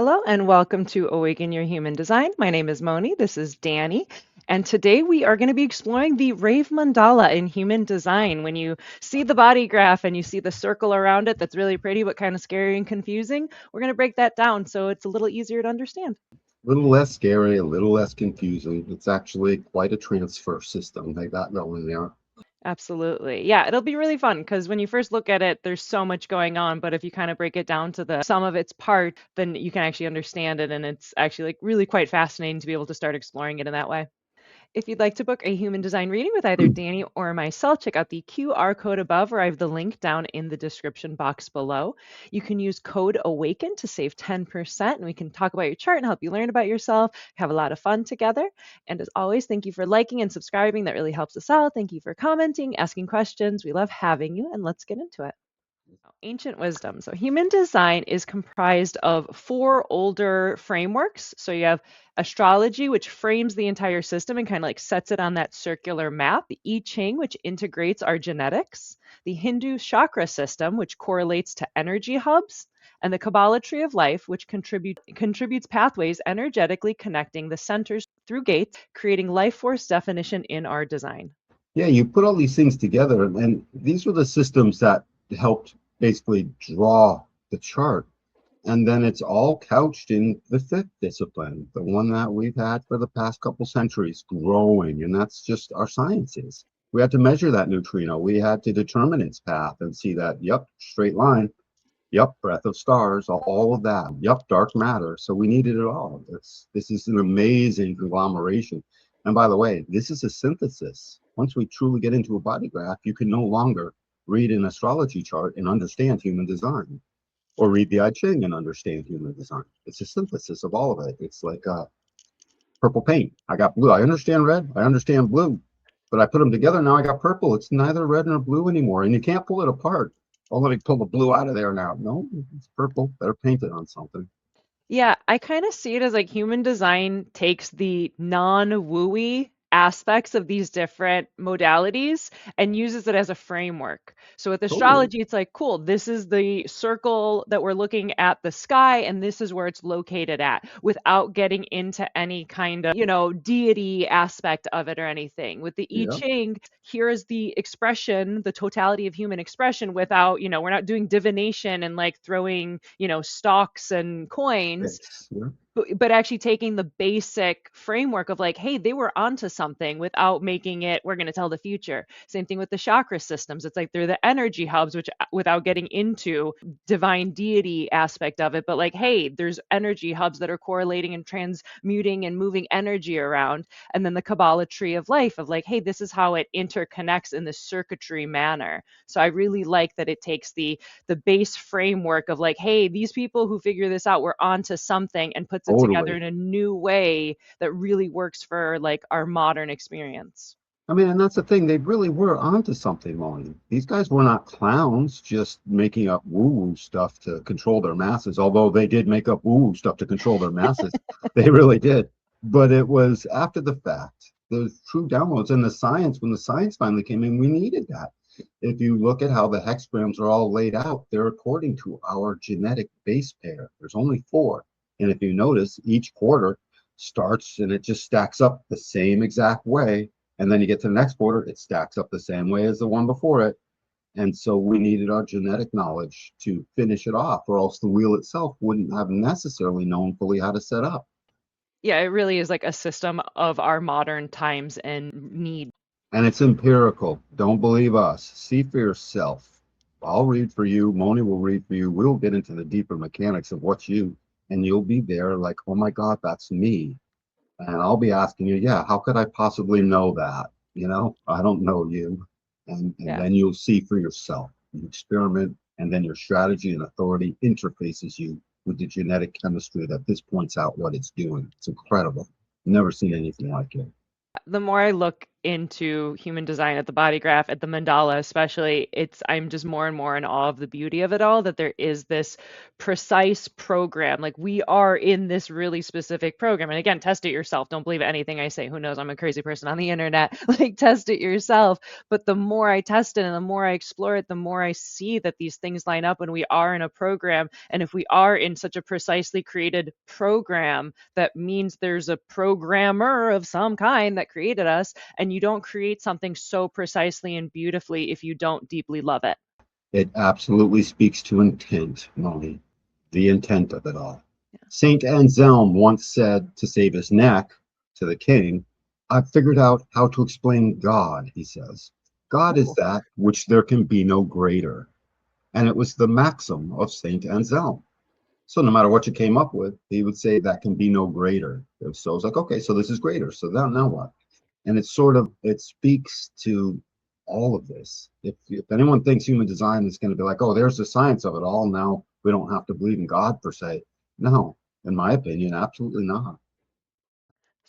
Hello and welcome to Awaken Your Human Design. My name is Moni. This is Danny. And today we are going to be exploring the Rave Mandala in human design. When you see the body graph and you see the circle around it that's really pretty but kind of scary and confusing, we're going to break that down so it's a little easier to understand. A little less scary, a little less confusing. It's actually quite a transfer system they got going there. Absolutely. Yeah, it'll be really fun because when you first look at it, there's so much going on. But if you kind of break it down to the sum of its part, then you can actually understand it. And it's actually like really quite fascinating to be able to start exploring it in that way. If you'd like to book a human design reading with either Danny or myself, check out the QR code above, or I have the link down in the description box below. You can use code AWAKEN to save 10%, and we can talk about your chart and help you learn about yourself, have a lot of fun together. And as always, thank you for liking and subscribing. That really helps us out. Thank you for commenting, asking questions. We love having you, and let's get into it. Ancient wisdom. So human design is comprised of 4 older frameworks. So you have astrology, which frames the entire system and kind of like sets it on that circular map. The I Ching, which integrates our genetics. The Hindu chakra system, which correlates to energy hubs. And the Kabbalah Tree of Life, which contributes pathways energetically connecting the centers through gates, creating life force definition in our design. Yeah, you put all these things together, and these were the systems that helped basically draw the chart. And then it's all couched in the 5th discipline, the one that we've had for the past couple centuries growing, and that's just our sciences. We had to measure that neutrino. We had to determine its path and see that, yep, straight line, yep, breath of stars, all of that, yep, dark matter. So we needed it all. This is an amazing conglomeration. And by the way, this is a synthesis. Once we truly get into a body graph, you can no longer read an astrology chart and understand human design, or read the I Ching and understand human design. It's a synthesis of all of it. It's like purple paint. I got blue. I understand red. I understand blue. But I put them together. Now I got purple. It's neither red nor blue anymore. And you can't pull it apart. Oh, let me pull the blue out of there now. No, it's purple. Better paint it on something. Yeah, I kind of see it as like human design takes the non-wooey aspects of these different modalities and uses it as a framework. So with Totally. astrology, it's like, cool, this is the circle that we're looking at the sky, and this is where it's located at, without getting into any kind of, deity aspect of it or anything. With the I Yeah. Ching, here is the expression, the totality of human expression without, we're not doing divination and like throwing, stocks and coins, It's, yeah. but actually taking the basic framework of like, hey, they were onto something without making it, we're going to tell the future. Same thing with the chakra systems. It's like they're the energy hubs, which without getting into divine deity aspect of it, but like, hey, there's energy hubs that are correlating and transmuting and moving energy around. And then the Kabbalah Tree of Life of like, hey, this is how it interconnects in this circuitry manner. So I really like that it takes the base framework of like, hey, these people who figure this out were onto something, and puts it together Totally. in a new way that really works for like our modern experience. I mean, and that's the thing. They really were onto something, Lonnie. These guys were not clowns just making up woo-woo stuff to control their masses, although they did make up woo-woo stuff to control their masses. They really did. But it was after the fact. Those true downloads and the science, when the science finally came in, we needed that. If you look at how the hexagrams are all laid out, they're according to our genetic base pair. There's only 4. And if you notice, each quarter starts and it just stacks up the same exact way. And then you get to the next quarter, it stacks up the same way as the one before it. And so we needed our genetic knowledge to finish it off, or else the wheel itself wouldn't have necessarily known fully how to set up. Yeah, it really is like a system of our modern times and need. And it's empirical. Don't believe us. See for yourself. I'll read for you. Moni will read for you. We'll get into the deeper mechanics of what's you. And you'll be there like, oh my God, that's me. And I'll be asking you, yeah, how could I possibly know that? I don't know you. And Yeah. then you'll see for yourself. You experiment, and then your strategy and authority interfaces you with the genetic chemistry that this points out what it's doing. It's incredible. Never seen anything like it. The more I look into human design, at the body graph, at the mandala especially, I'm just more and more in awe of the beauty of it all, that there is this precise program. Like, we are in this really specific program. And again, test it yourself. Don't believe anything I say. Who knows? I'm a crazy person on the internet. Like, test it yourself. But the more I test it and the more I explore it, the more I see that these things line up when we are in a program. And if we are in such a precisely created program, that means there's a programmer of some kind that created us, and you don't create something so precisely and beautifully if you don't deeply love it. It absolutely speaks to intent, Molly, the intent of it all. Yeah. Saint Anselm once said to save his neck to the king, "I've figured out how to explain God," he says. God is that which there can be no greater. And it was the maxim of Saint Anselm. So no matter what you came up with, he would say that can be no greater. So it's like, okay, so this is greater. So now what? And it speaks to all of this. If anyone thinks human design is going to be like, oh, there's the science of it all, now we don't have to believe in God per se. No, in my opinion, absolutely not.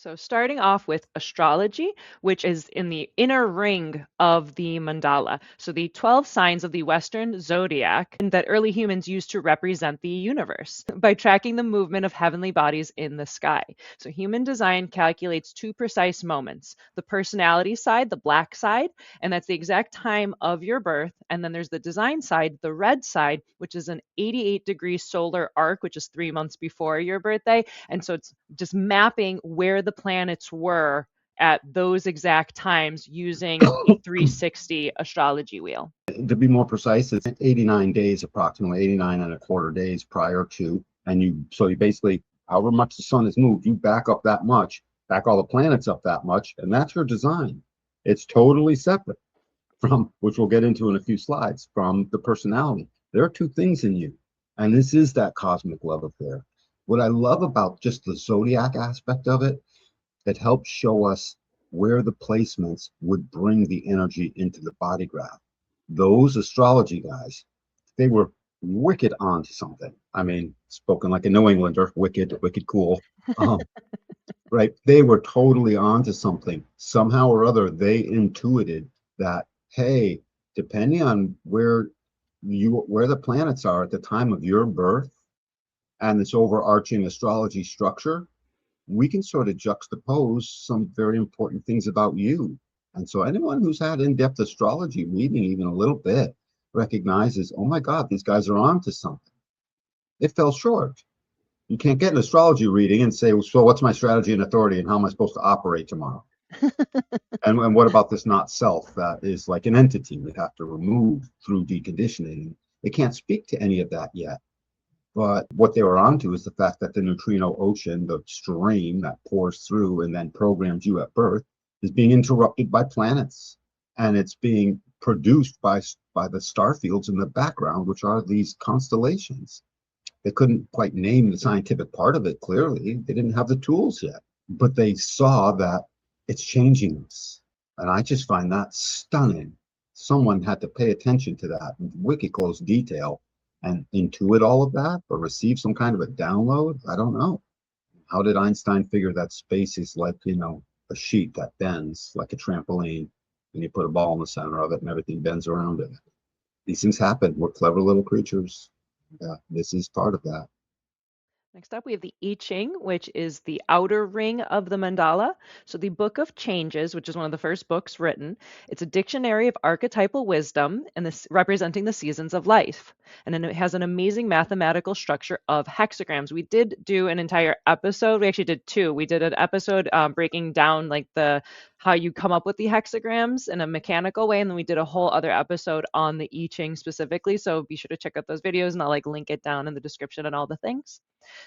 So starting off with astrology, which is in the inner ring of the mandala. So the 12 signs of the Western zodiac that early humans used to represent the universe by tracking the movement of heavenly bodies in the sky. So human design calculates two precise moments: the personality side, the black side, and that's the exact time of your birth. And then there's the design side, the red side, which is an 88-degree solar arc, which is 3 months before your birthday. And so it's just mapping where the planets were at those exact times using a 360 astrology wheel. To be more precise, it's 89 days, approximately 89 and a quarter days prior to, and you basically, however much the sun has moved, you back up that much, back all the planets up that much, and that's your design. It's totally separate from, which we'll get into in a few slides, from the personality. There are two things in you, and this is that cosmic love affair. What I love about just the zodiac aspect of it, it helps show us where the placements would bring the energy into the body graph. Those astrology guys, they were wicked onto something. I mean, spoken like a New Englander, wicked cool. Right? They were totally onto something. Somehow or other, they intuited that, hey, depending on where the planets are at the time of your birth and this overarching astrology structure, we can sort of juxtapose some very important things about you. And so anyone who's had in-depth astrology reading even a little bit recognizes, oh my God, these guys are on to something. It fell short. You can't get an astrology reading and say, so what's my strategy and authority and how am I supposed to operate tomorrow? and what about this not self that is like an entity we have to remove through deconditioning? It can't speak to any of that yet. But what they were onto is the fact that the neutrino ocean, the stream that pours through and then programs you at birth, is being interrupted by planets. And it's being produced by the star fields in the background, which are these constellations. They couldn't quite name the scientific part of it clearly. They didn't have the tools yet. But they saw that it's changing us. And I just find that stunning. Someone had to pay attention to that in wicked close detail and intuit all of that, or receive some kind of a download. I don't know. How did Einstein figure that space is like, a sheet that bends like a trampoline, and you put a ball in the center of it and everything bends around it? These things happen. We're clever little creatures. Yeah, this is part of that. Next up, we have the I Ching, which is the outer ring of the mandala. So the Book of Changes, which is one of the first books written, it's a dictionary of archetypal wisdom and this representing the seasons of life. And then it has an amazing mathematical structure of hexagrams. We did do an entire episode. We actually did two. We did an episode breaking down like how you come up with the hexagrams in a mechanical way, and then we did a whole other episode on the I Ching specifically. So be sure to check out those videos, and I'll link it down in the description and all the things.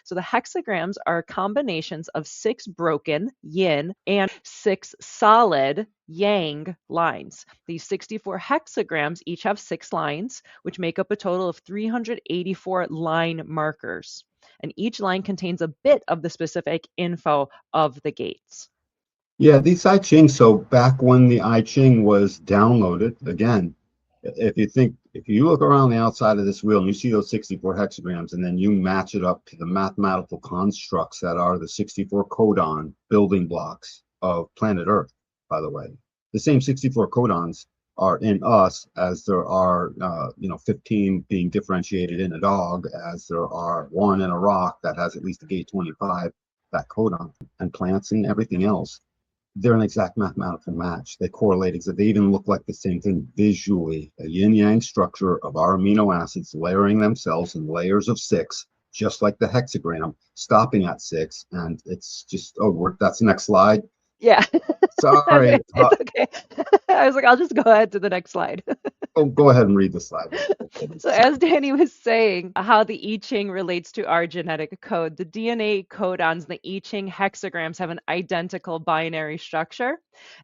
So the hexagrams are combinations of 6 broken yin and 6 solid yang lines. These 64 hexagrams each have 6 lines, which make up a total of 384 line markers. And each line contains a bit of the specific info of the gates. Yeah, these I Ching, so back when the I Ching was downloaded, again, if you look around the outside of this wheel and you see those 64 hexagrams, and then you match it up to the mathematical constructs that are the 64 codon building blocks of planet Earth, by the way. The same 64 codons are in us as there are, 15 being differentiated in a dog, as there are one in a rock that has at least a gate 25, that codon, and plants and everything else. They're an exact mathematical match. They correlate, they even look like the same thing visually. A yin-yang structure of our amino acids layering themselves in layers of 6, just like the hexagram, stopping at 6. And it's just, that's the next slide. Yeah. Sorry. Okay, it's okay. I was like, I'll just go ahead to the next slide. Go ahead and read the slide. So as Danny was saying, how the I Ching relates to our genetic code, the DNA codons, the I Ching hexagrams have an identical binary structure.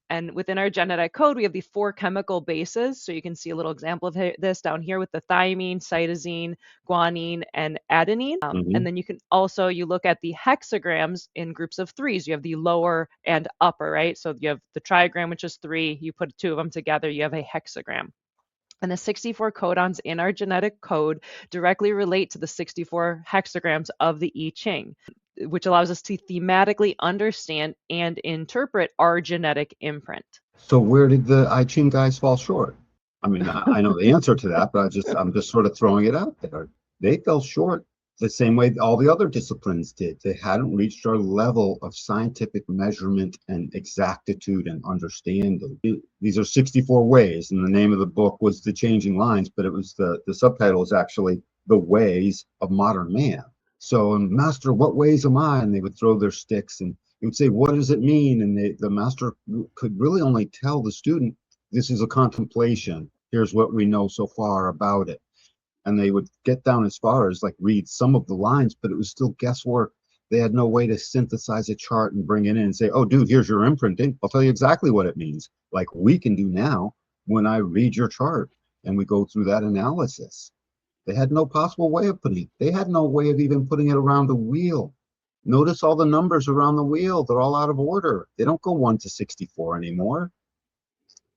And within our genetic code, we have the 4 chemical bases. So you can see a little example of this down here with the thymine, cytosine, guanine, and adenine. And then you can also, you look at the hexagrams in groups of 3s. You have the lower and upper, right? So you have the trigram, which is 3. You put 2 of them together, you have a hexagram. And the 64 codons in our genetic code directly relate to the 64 hexagrams of the I Ching, which allows us to thematically understand and interpret our genetic imprint. So where did the I Ching guys fall short? I mean, I know the answer to that, but I'm just sort of throwing it out there. They fell short the same way all the other disciplines did. They hadn't reached our level of scientific measurement and exactitude and understanding. These are 64 ways, and the name of the book was The Changing Lines, but it was the subtitle is actually The Ways of Modern Man. So, Master, what ways am I? And they would throw their sticks and he would say, what does it mean? And the master could really only tell the student, this is a contemplation. Here's what we know so far about it. And they would get down as far as like read some of the lines, but it was still guesswork. They had no way to synthesize a chart and bring it in and say, oh, dude, here's your imprinting. I'll tell you exactly what it means. Like we can do now when I read your chart and we go through that analysis. They had no possible way of putting it. They had no way of even putting it around the wheel. Notice all the numbers around the wheel. They're all out of order. They don't go 1 to 64 anymore.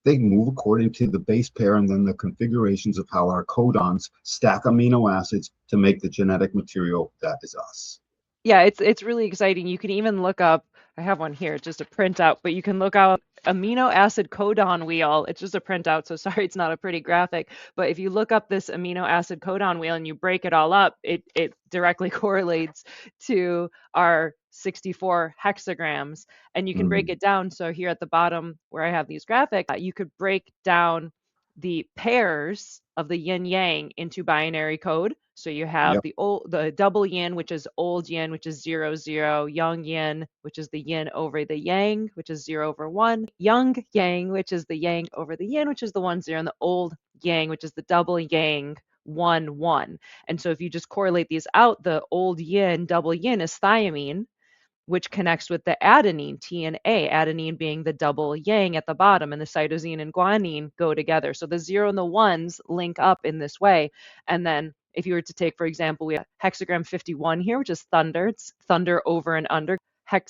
They move according to the base pair and then the configurations of how our codons stack amino acids to make the genetic material that is us. Yeah, it's really exciting. You can even look up, I have one here, just a printout, but you can look up amino acid codon wheel. It's just a printout, so sorry it's not a pretty graphic. But if you look up this amino acid codon wheel and you break it all up, it directly correlates to our 64 hexagrams. And you can break it down. So here at the bottom where I have these graphics, you could break down the pairs of the yin yang into binary code. So you have the double yin, which is old yin, which is 0, 0, young yin, which is the yin over the yang, which is 0 over 1, young yang, which is the yang over the yin, which is the 1, 0, and the old yang, which is the double yang, 1, 1. And so if you just correlate these out, the old yin, double yin is thiamine, which connects with the adenine, T and A, adenine being the double yang at the bottom, and the cytosine and guanine go together. So the 0 and the 1s link up in this way. And then if you were to take, for example, we have hexagram 51 here, which is thunder. It's thunder over and under.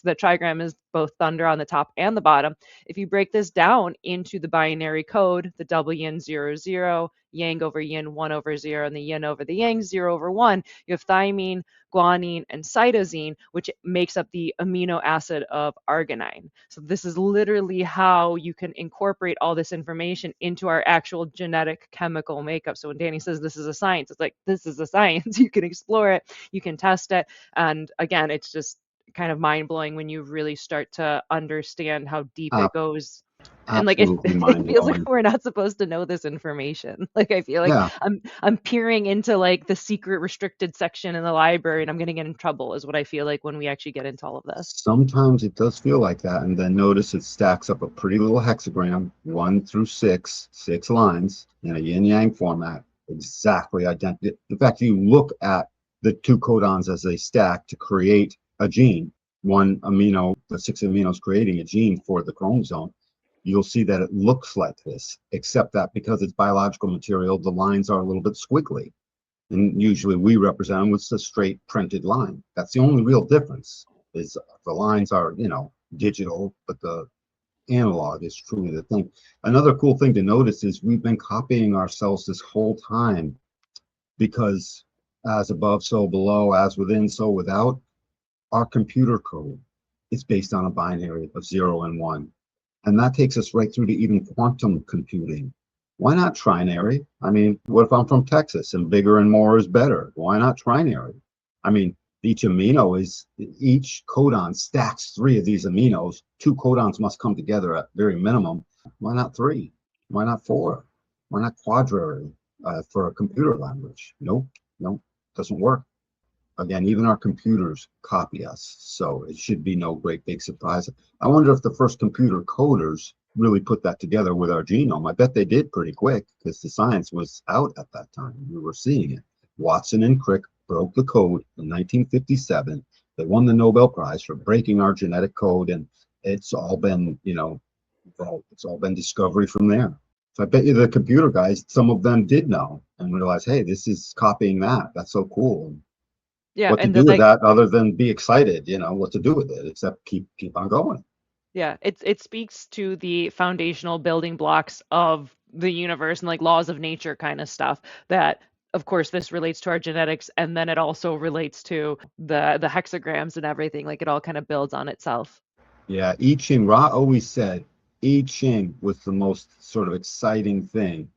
The trigram is both thunder on the top and the bottom. If you break this down into the binary code, the double yin 0, 0, yang over yin 1 over 0, and the yin over the yang 0 over 1, you have thymine, guanine, and cytosine, which makes up the amino acid of arginine. So this is literally how you can incorporate all this information into our actual genetic chemical makeup. So when Danny says this is a science, it's like, this is a science. You can explore it, you can test it. And again, it's just kind of mind-blowing when you really start to understand how deep it goes. And like it feels like we're not supposed to know this information. Like I feel like I'm peering into like the secret restricted section in the library and I'm gonna get in trouble is what I feel like when we actually get into all of this. Sometimes it does feel like that, and then notice it stacks up a pretty little hexagram, 1 through 6, 6 lines in a yin-yang format, exactly identical. In fact, you look at the 2 codons as they stack to create a gene, one amino, the 6 aminos creating a gene for the chromosome. You'll see that it looks like this, except that because it's biological material, the lines are a little bit squiggly. And usually we represent them with a straight printed line. That's the only real difference, is the lines are, digital, but the analog is truly the thing. Another cool thing to notice is we've been copying ourselves this whole time, because as above, so below, as within, so without, our computer code is based on a binary of 0 and 1. And that takes us right through to even quantum computing. Why not trinary? I mean, what if I'm from Texas and bigger and more is better? Why not trinary? I mean, each codon stacks three of these aminos. Two codons must come together at very minimum. Why not three? Why not four? Why not quadrary for a computer language? Nope, nope, doesn't work. Again, even our computers copy us, so it should be no great big surprise. I wonder if the first computer coders really put that together with our genome. I bet they did pretty quick because the science was out at that time. We were seeing it. Watson and Crick broke the code in 1957. They won the Nobel Prize for breaking our genetic code, and it's all been, it's all been discovery from there. So I bet you the computer guys, some of them did know and realize, hey, this is copying that. That's so cool. Yeah, What to and do then with like that other than be excited, what to do with it, except keep on going. yeah, it speaks to the foundational building blocks of the universe and like laws of nature kind of stuff that of course this relates to our genetics, and then it also relates to the hexagrams and everything. Like it all kind of builds on itself. Yeah, I Ching, Ra always said I Ching was the most sort of exciting thing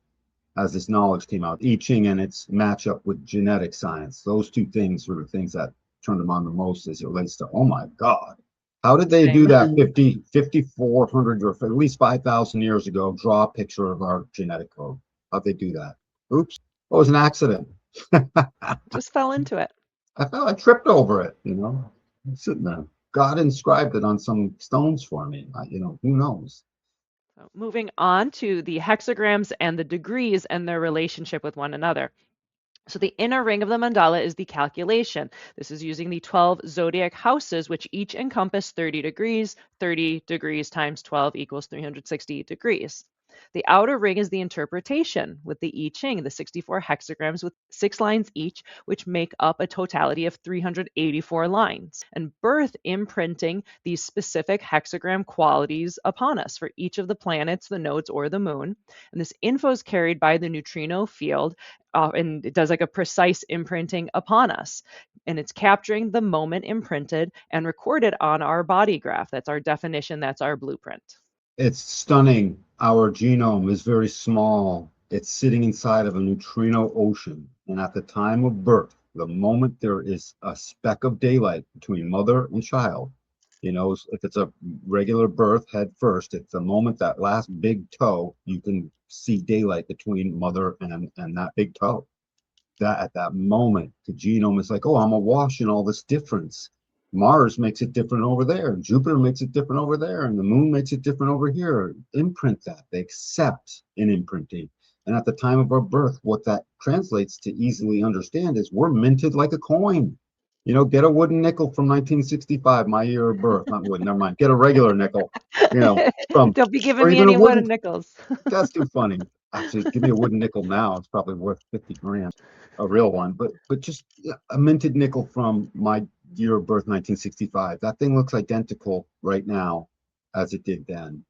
as this knowledge came out. I Ching and its matchup with genetic science. Those two things were the things that turned them on the most as it relates to, oh my God, how did they do Same. that 5,400 or at least 5,000 years ago? Draw a picture of our genetic code. How'd they do that? Oops, it was an accident. Just fell into it. I tripped over it, I'm sitting there. God inscribed it on some stones for me. Who knows? So moving on to the hexagrams and the degrees and their relationship with one another. So the inner ring of the mandala is the calculation. This is using the 12 zodiac houses, which each encompass 30 degrees. 30 degrees times 12 equals 360 degrees. The outer ring is the interpretation with the I Ching, the 64 hexagrams with 6 lines each, which make up a totality of 384 lines. And birth imprinting these specific hexagram qualities upon us for each of the planets, the nodes, or the moon. And this info is carried by the neutrino field, and it does like a precise imprinting upon us. And it's capturing the moment imprinted and recorded on our body graph. That's our definition, that's our blueprint. It's stunning. Our genome is very small. It's sitting inside of a neutrino ocean. And at the time of birth, the moment there is a speck of daylight between mother and child, if it's a regular birth head first, it's the moment that last big toe, you can see daylight between mother and that big toe. That at that moment, the genome is like, oh, I'm awash in all this difference. Mars makes it different over there. Jupiter makes it different over there. And the moon makes it different over here. Imprint that. They accept an imprinting. And at the time of our birth, what that translates to easily understand is we're minted like a coin. Get a wooden nickel from 1965, my year of birth. Not wooden, never mind. Get a regular nickel, from, Don't be giving or me even a any wooden. wooden nickels. That's too funny. Actually, give me a wooden nickel now. It's probably worth 50 grand, a real one. But just a minted nickel from my year of birth, 1965. That thing looks identical right now as it did then.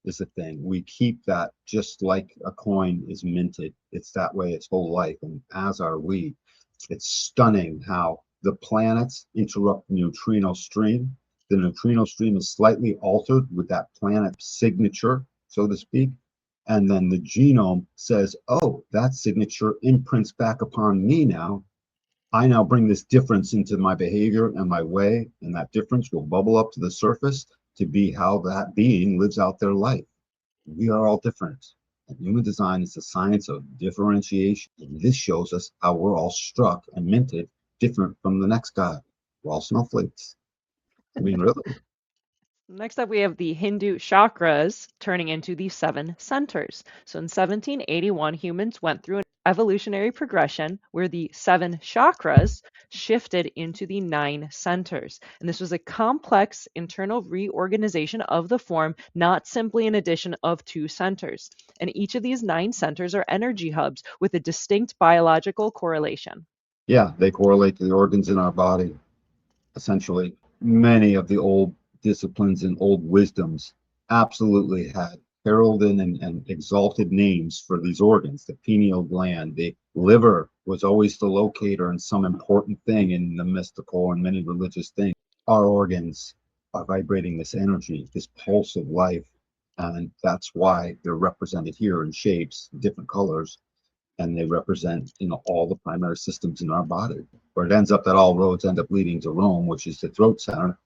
Is the thing. We keep that just like a coin is minted. It's that way its whole life, and as are we. It's stunning how the planets interrupt the neutrino stream. The neutrino stream is slightly altered with that planet signature, so to speak. And then the genome says, oh, that signature imprints back upon me now. I now bring this difference into my behavior and my way, and that difference will bubble up to the surface to be how that being lives out their life. We are all different. And human design is the science of differentiation. And this shows us how we're all struck and minted different from the next guy. We're all snowflakes. I mean, really? Next up, we have the Hindu chakras turning into the 7 centers. So in 1781, humans went through an evolutionary progression where the 7 chakras shifted into the 9 centers. And this was a complex internal reorganization of the form, not simply an addition of 2 centers. And each of these 9 centers are energy hubs with a distinct biological correlation. Yeah, they correlate to the organs in our body. Essentially, many of the old disciplines and old wisdoms absolutely had heralded and exalted names for these organs. The pineal gland, the liver was always the locator in some important thing in the mystical and many religious things. Our organs are vibrating this energy, this pulse of life. And that's why they're represented here in shapes, different colors, and they represent, all the primary systems in our body. Where it ends up that all roads end up leading to Rome, which is the throat center,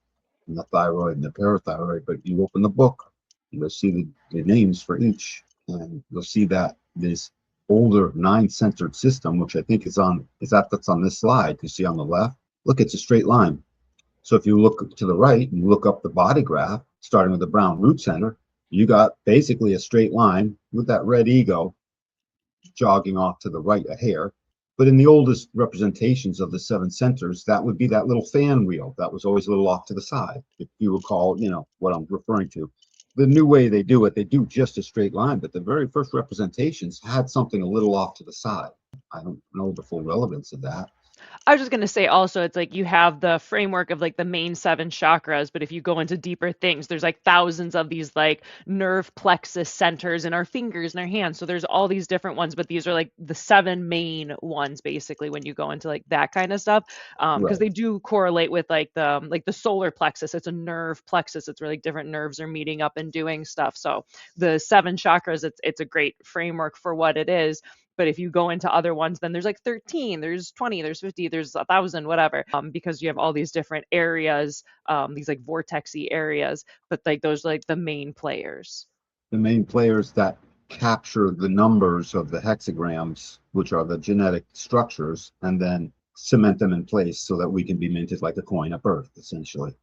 and the thyroid and the parathyroid. But you open the book, you'll see the names for each, and you'll see that this older nine-centered system, which I think that's on this slide. You see on the left, look, it's a straight line. So if you look to the right and look up the body graph, starting with the brown root center, you got basically a straight line with that red ego jogging off to the right a hair. But in the oldest representations of the seven centers, that would be that little fan wheel that was always a little off to the side. If you recall, what I'm referring to. The new way they do it, they do just a straight line, but the very first representations had something a little off to the side. I don't know the full relevance of that. I was just going to say also, it's like you have the framework of like the main seven chakras, but if you go into deeper things, there's like thousands of these like nerve plexus centers in our fingers and our hands. So there's all these different ones, but these are like the seven main ones basically when you go into like that kind of stuff. Because Right. they do correlate with like the solar plexus. It's a nerve plexus. It's where like different nerves are meeting up and doing stuff. So the seven chakras, it's a great framework for what it is. But if you go into other ones, then there's like 13, there's 20, there's 50, there's 1,000, whatever, because you have all these different areas, these like vortexy areas, but like those are like the main players. The main players that capture the numbers of the hexagrams, which are the genetic structures, and then cement them in place so that we can be minted like a coin at birth, essentially.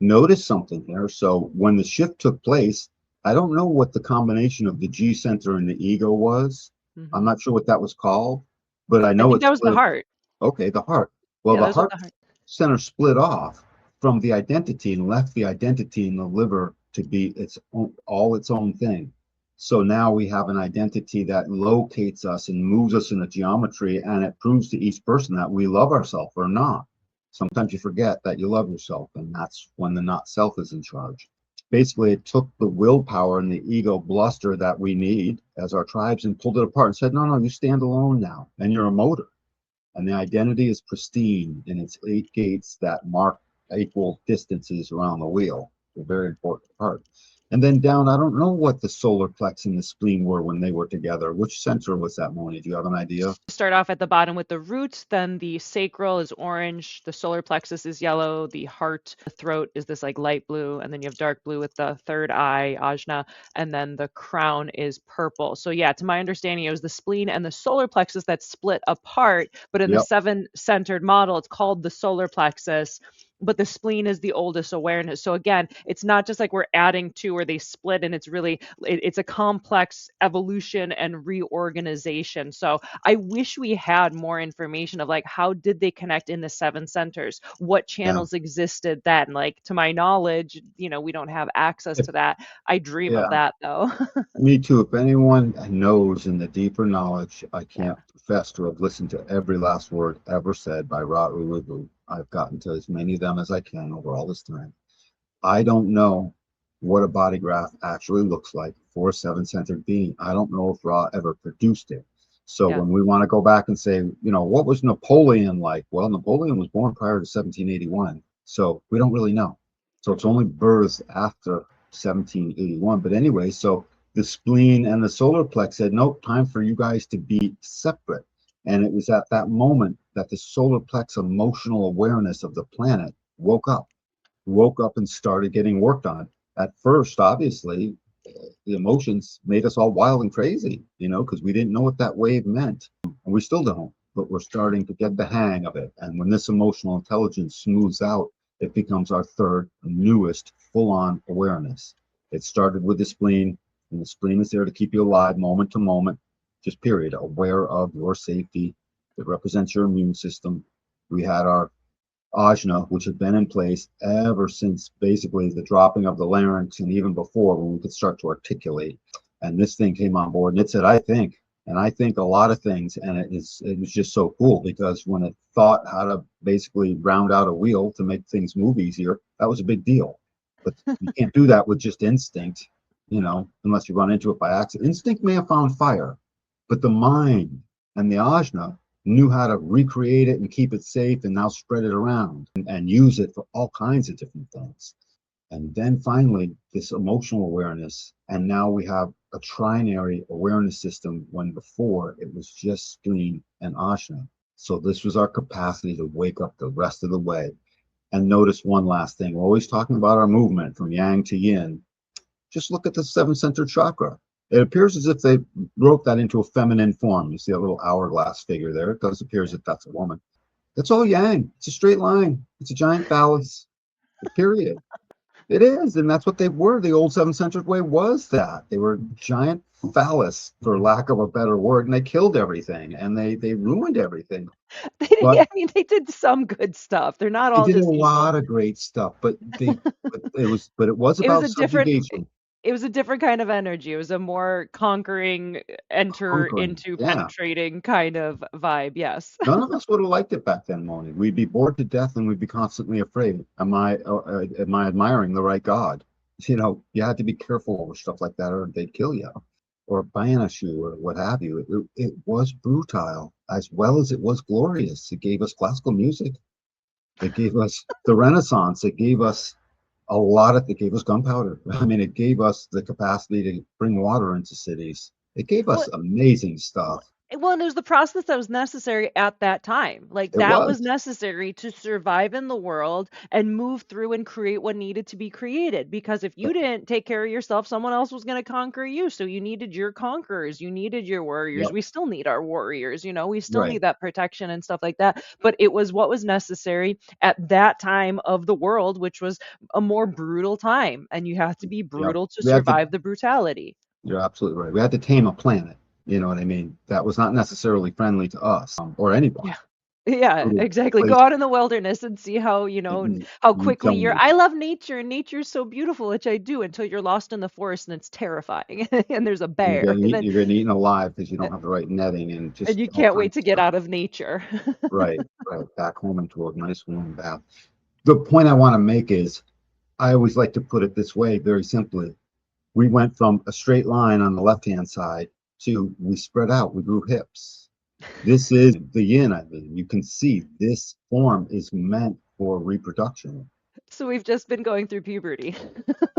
Notice something here. So when the shift took place, I don't know what the combination of the G center and the ego was. I'm Hmm. not sure what that was called, but I I know think it that was the split. heart. Okay, the heart. Well, Yeah, that the was with heart the heart. center split off from the identity and left the identity in the liver to be its own thing. So now we have an identity that locates us and moves us in a geometry, and it proves to each person that we love ourselves or not. Sometimes you forget that you love yourself, and that's when the not self is in charge. Basically, it took the willpower and the ego bluster that we need as our tribes and pulled it apart and said, no, no, you stand alone now, and you're a motor. And the identity is pristine in its 8 gates that mark equal distances around the wheel. A very important part. And then down, I don't know what the solar plex and the spleen were when they were together. Which center was that, Moni? Do you have an idea? Start off at the bottom with the root, then the sacral is orange, the solar plexus is yellow, the heart, the throat is this like light blue, and then you have dark blue with the third eye, ajna, and then the crown is purple. So yeah, to my understanding, it was the spleen and the solar plexus that split apart, but in the Yep. seven-centered model, it's called the solar plexus. But the spleen is the oldest awareness. So again, it's not just like we're adding two or they split, and it's really it's a complex evolution and reorganization. So I wish we had more information of like how did they connect in the seven centers? What Yeah. channels existed then? Like to my knowledge, we don't have access If, to that. I dream of yeah. that though. Me too. If anyone knows in the deeper knowledge, I Yeah. can't profess to have listened to every last word ever said by Ra Ulu. I've gotten to as many of them as I can over all this time. I don't know what a body graph actually looks like for a seven-centered being. I don't know if Ra ever produced it. So Yeah. when we want to go back and say, what was Napoleon like? Well, Napoleon was born prior to 1781. So we don't really know. So it's only births after 1781. But anyway, so the spleen and the solar plex said, nope, time for you guys to be separate. And it was at that moment that the solar plex emotional awareness of the planet woke up and started getting worked on. At first, obviously, the emotions made us all wild and crazy, because we didn't know what that wave meant. And we still don't, but we're starting to get the hang of it. And when this emotional intelligence smooths out, it becomes our third, newest, full on awareness. It started with the spleen, and the spleen is there to keep you alive moment to moment, just period, aware of your safety. It represents your immune system. We had our ajna, which had been in place ever since basically the dropping of the larynx and even before when we could start to articulate. And this thing came on board and it said, I think. And I think a lot of things. And it was just so cool because when it thought how to basically round out a wheel to make things move easier, that was a big deal. But you can't do that with just instinct, unless you run into it by accident. Instinct may have found fire, but the mind and the ajna knew how to recreate it and keep it safe and now spread it around and use it for all kinds of different things. And then finally, this emotional awareness. And now we have a trinary awareness system when before it was just stream and ashna. So this was our capacity to wake up the rest of the way. And notice one last thing. We're always talking about our movement from yang to yin. Just look at the seven-centered chakra. It appears as if they wrote that into a feminine form. You see a little hourglass figure there. It does appear as if that's a woman. That's all yang. It's a straight line. It's a giant phallus. Period. It is, and that's what they were. The old seven-centered way was that. They were giant phallus, for lack of a better word, and they killed everything, and they ruined everything. But I mean, they did some good stuff. They're not they all did a just evil. lot of great stuff, but it was It was about a different subjugation, it was a different kind of energy. It was a more conquering, enter conquering. into Yeah. penetrating kind of vibe. Yes. None of us would have liked it back then, Moni. We'd be bored to death and we'd be constantly afraid. Am I admiring the right God? You know, you had to be careful over stuff like that or they'd kill you or banish you or what have you. It was brutal as well as it was glorious. It gave us classical music. It gave us the Renaissance. It gave us it gave us gunpowder. I mean, it gave us the capacity to bring water into cities. It gave Well, us amazing stuff. Well, and it was the process that was necessary at that time. Like It that was was. necessary to survive in the world and move through and create what needed to be created. Because if you didn't take care of yourself, someone else was going to conquer you. So you needed your conquerors, you needed your warriors. Yep. We still need our warriors, we still Right. need that protection and stuff like that. But it was what was necessary at that time of the world, which was a more brutal time. And you have to be Yep. brutal to We had to, survive the brutality. you're absolutely right. We had to tame a planet. You know what I mean? That was not necessarily friendly to us or anybody. Yeah. Yeah, Little exactly. Go place, out in the wilderness and see how, how you quickly tell you're me. I love nature and nature's so beautiful, which I do, until you're lost in the forest and it's terrifying and there's a bear and then You're getting eaten alive because you don't have the right netting and and just you all can't kinds wait of to get stuff. out of nature. Right, right. Back home into a nice warm bath. The point I want to make is I always like to put it this way, very simply. We went from a straight line on the left-hand side to we spread out, we grew hips. This is the yin, I mean. You can see this form is meant for reproduction. So we've just been going through puberty.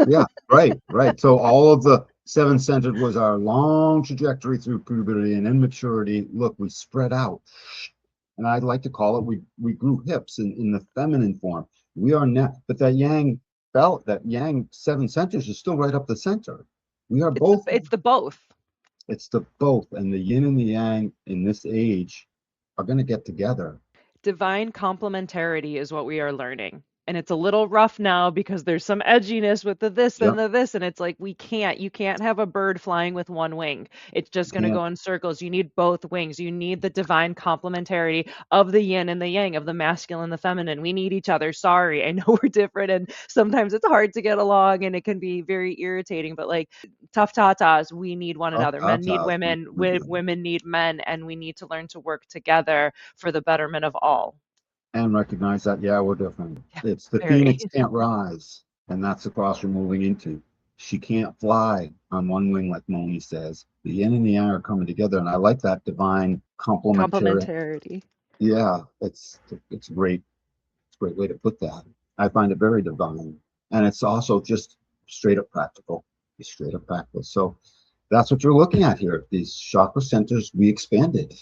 Yeah, right, right. So all of the seven-centered was our long trajectory through puberty and immaturity. Look, we spread out. And I'd like to call it we grew hips in the feminine form. We are now, but that yang seven centers is still right up the center. We are It's the both. it's the both. It's the both, and the yin and the yang in this age are going to get together. Divine complementarity is what we are learning. And it's a little rough now because there's some edginess with the this and Yep, the this. And it's like, you can't have a bird flying with one wing. It's just going to can't. go in circles. You need both wings. You need the divine complementarity of the yin and the yang, of the masculine and the feminine. We need each other. Sorry, I know we're different. And sometimes it's hard to get along and it can be very irritating. But like tough tatas, we need one Tough another. Men need tatas. women, women need men. And we need to learn to work together for the betterment of all. And recognize that, yeah, we're different. Yeah, It's the very. phoenix can't rise, and that's the cross we're moving into. She can't fly on one wing, like Moni says. The yin and the yang are coming together, and I like that divine complementary. Complementarity. Yeah, it's great. It's a great way to put that. I find it very divine, and it's also just straight up practical. It's straight up practical. So that's what you're looking at here. These chakra centers we expanded.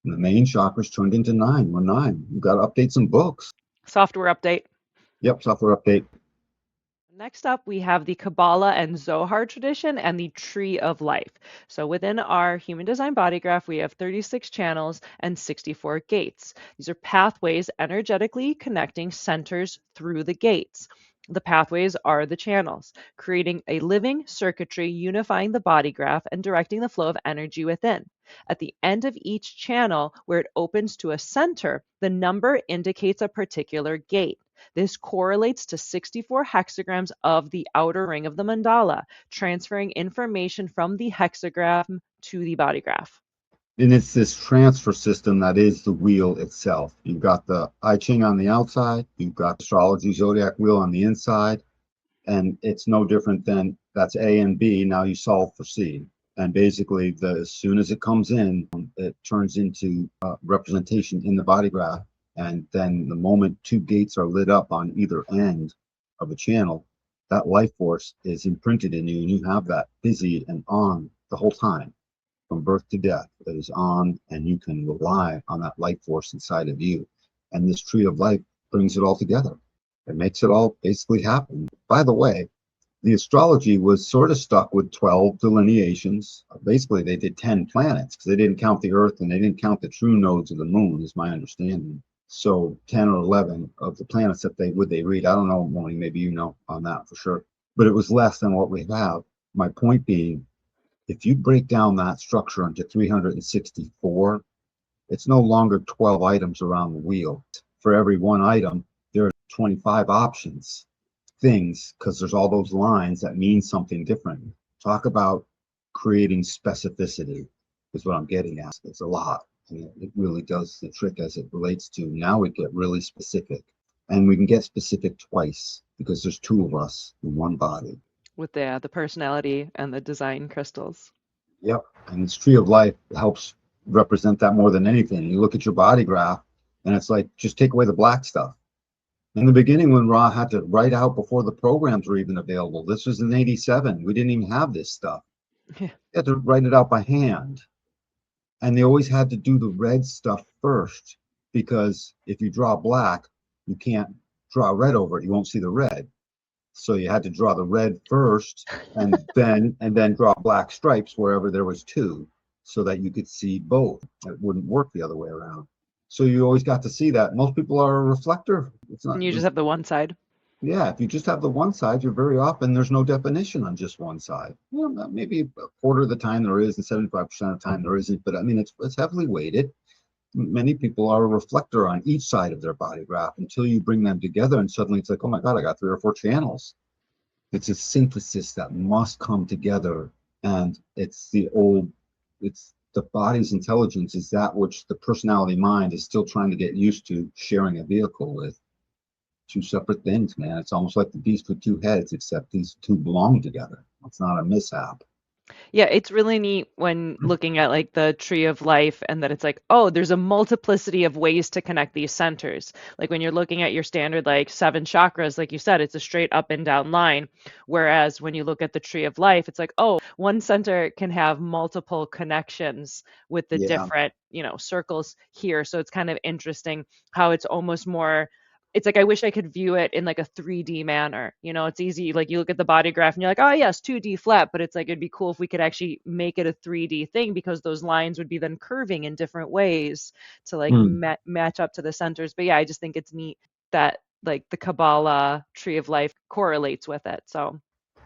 And the main chakras turned into nine. We're nine. We've got to update some books. Software update. Yep, software update. Next up, we have the Kabbalah and Zohar tradition and the Tree of Life. So within our human design body graph, we have 36 channels and 64 gates. These are pathways energetically connecting centers through the gates. The pathways are the channels, creating a living circuitry unifying the body graph and directing the flow of energy within. At the end of each channel, where it opens to a center, the number indicates a particular gate. This correlates to 64 hexagrams of the outer ring of the mandala, transferring information from the hexagram to the body graph. And it's this transfer system that is the wheel itself. You've got the I Ching on the outside, you've got astrology zodiac wheel on the inside, and it's no different than that's A and B. Now you solve for C. And basically, as soon as it comes in, it turns into representation in the body graph. And then the moment two gates are lit up on either end of a channel, that life force is imprinted in you, and you have that busy and on the whole time, from birth to death. That is on, and you can rely on that life force inside of you. And this tree of life brings it all together. It makes it all basically happen. By the way, the astrology was sort of stuck with 12 delineations. Basically, they did 10 planets because they didn't count the Earth and they didn't count the true nodes of the moon, is my understanding. So 10 or 11 of the planets that they read. I don't know, Moni, maybe you know on that for sure. But it was less than what we have. My point being, if you break down that structure into 364, it's no longer 12 items around the wheel. For every one item, there are 25 options, things, because there's all those lines that mean something different. Talk about creating specificity is what I'm getting at. It's a lot. I mean, it really does the trick as it relates to now we get really specific. And we can get specific twice because there's two of us in one body. With the personality and the design crystals. Yep. And this tree of life helps represent that more than anything. You look at your body graph and it's like, just take away the black stuff. In the beginning, when Ra had to write out before the programs were even available, this was in 87. We didn't even have this stuff. You had to write it out by hand. And they always had to do the red stuff first, because if you draw black, you can't draw red over it. You won't see the red. So you had to draw the red first and then draw black stripes wherever there was two, so that you could see both. It wouldn't work the other way around. So you always got to see that. Most people are a reflector. It's not. And you just have the one side. Yeah, if you just have the one side, you're very often there's no definition on just one side. Well, maybe a quarter of the time there is, and 75% of the time there isn't. But I mean, it's heavily weighted. Many people are a reflector on each side of their body graph until you bring them together, and suddenly it's like, oh my God, I got 3 or 4 channels. It's a synthesis that must come together, and it's the body's intelligence is that which the personality mind is still trying to get used to sharing a vehicle with. Two separate things, man. It's almost like the beast with 2 heads, except these two belong together. It's not a mishap. Yeah, it's really neat when looking at like the tree of life, and that it's like, oh, there's a multiplicity of ways to connect these centers. Like when you're looking at your standard like 7 chakras, like you said, it's a straight up and down line. Whereas when you look at the tree of life, it's like, oh, one center can have multiple connections with the Yeah. different, circles here. So it's kind of interesting how it's almost more, it's like I wish I could view it in like a 3D manner. It's easy. Like you look at the body graph and you're like, oh yes, 2D flat, but it's like it'd be cool if we could actually make it a 3D thing, because those lines would be then curving in different ways to like match up to the centers. But yeah, I just think it's neat that like the Kabbalah Tree of Life correlates with it. So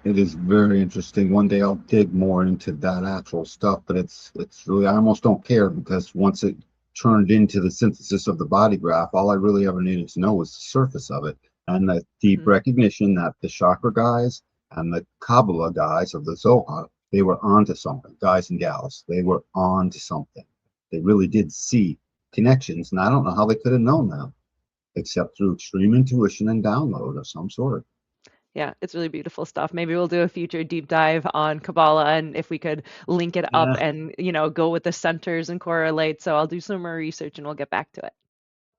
It is very interesting. One day I'll dig more into that actual stuff, but it's really, I almost don't care, because once it turned into the synthesis of the body graph, all I really ever needed to know was the surface of it, and the deep recognition that the chakra guys and the Kabbalah guys of the Zohar, they were onto something, guys and gals. They were onto something. They really did see connections, and I don't know how they could have known that, except through extreme intuition and download of some sort. yeah, it's really beautiful stuff. Maybe we'll do a future deep dive on Kabbalah, and if we could link it up Yeah. and, go with the centers and correlate. So I'll do some more research and we'll get back to it.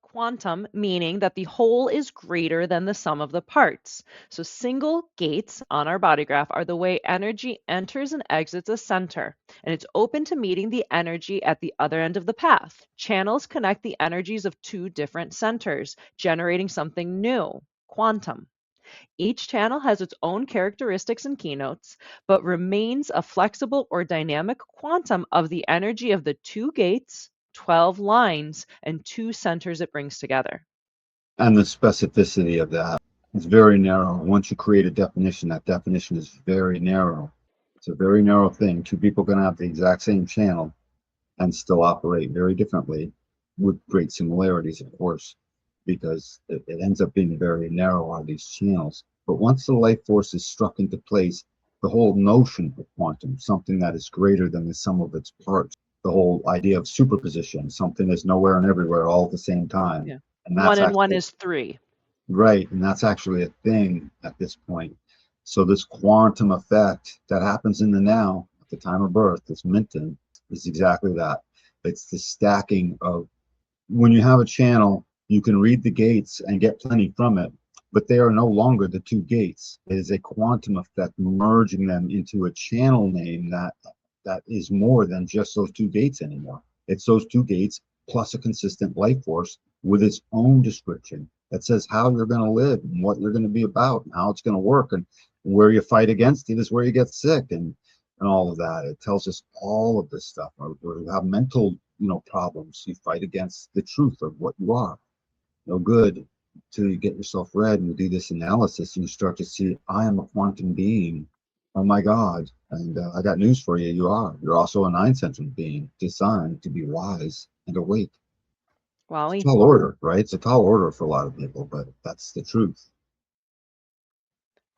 Quantum, meaning that the whole is greater than the sum of the parts. So single gates on our body graph are the way energy enters and exits a center, and it's open to meeting the energy at the other end of the path. Channels connect the energies of 2 different centers, generating something new, quantum. Each channel has its own characteristics and keynotes, but remains a flexible or dynamic quantum of the energy of the 2 gates, 12 lines, and 2 centers it brings together. And the specificity of that is very narrow. Once you create a definition, that definition is very narrow. It's a very narrow thing. 2 people can have the exact same channel and still operate very differently, with great similarities, of course, because it ends up being very narrow on these channels. But once the life force is struck into place, the whole notion of quantum, something that is greater than the sum of its parts, the whole idea of superposition, something is nowhere and everywhere all at the same time. Yeah. And 1 that's and 1 actually is 3. right. And that's actually a thing at this point. So this quantum effect that happens in the now, at the time of birth, this minton, is exactly that. It's the stacking of, when you have a channel, you can read the gates and get plenty from it, but they are no longer the two gates. It is a quantum effect merging them into a channel name that is more than just those two gates anymore. It's those two gates plus a consistent life force with its own description that says how you're going to live and what you're going to be about and how it's going to work, and where you fight against it is where you get sick, and all of that. It tells us all of this stuff. Or you have mental, problems, you fight against the truth of what you are. No good till you get yourself read and you do this analysis and you start to see, I am a quantum being. Oh my God. And I got news for you. You are. You're also a nine-centered being designed to be wise and awake. It's a Wowie. tall order, right? It's a tall order for a lot of people, but that's the truth.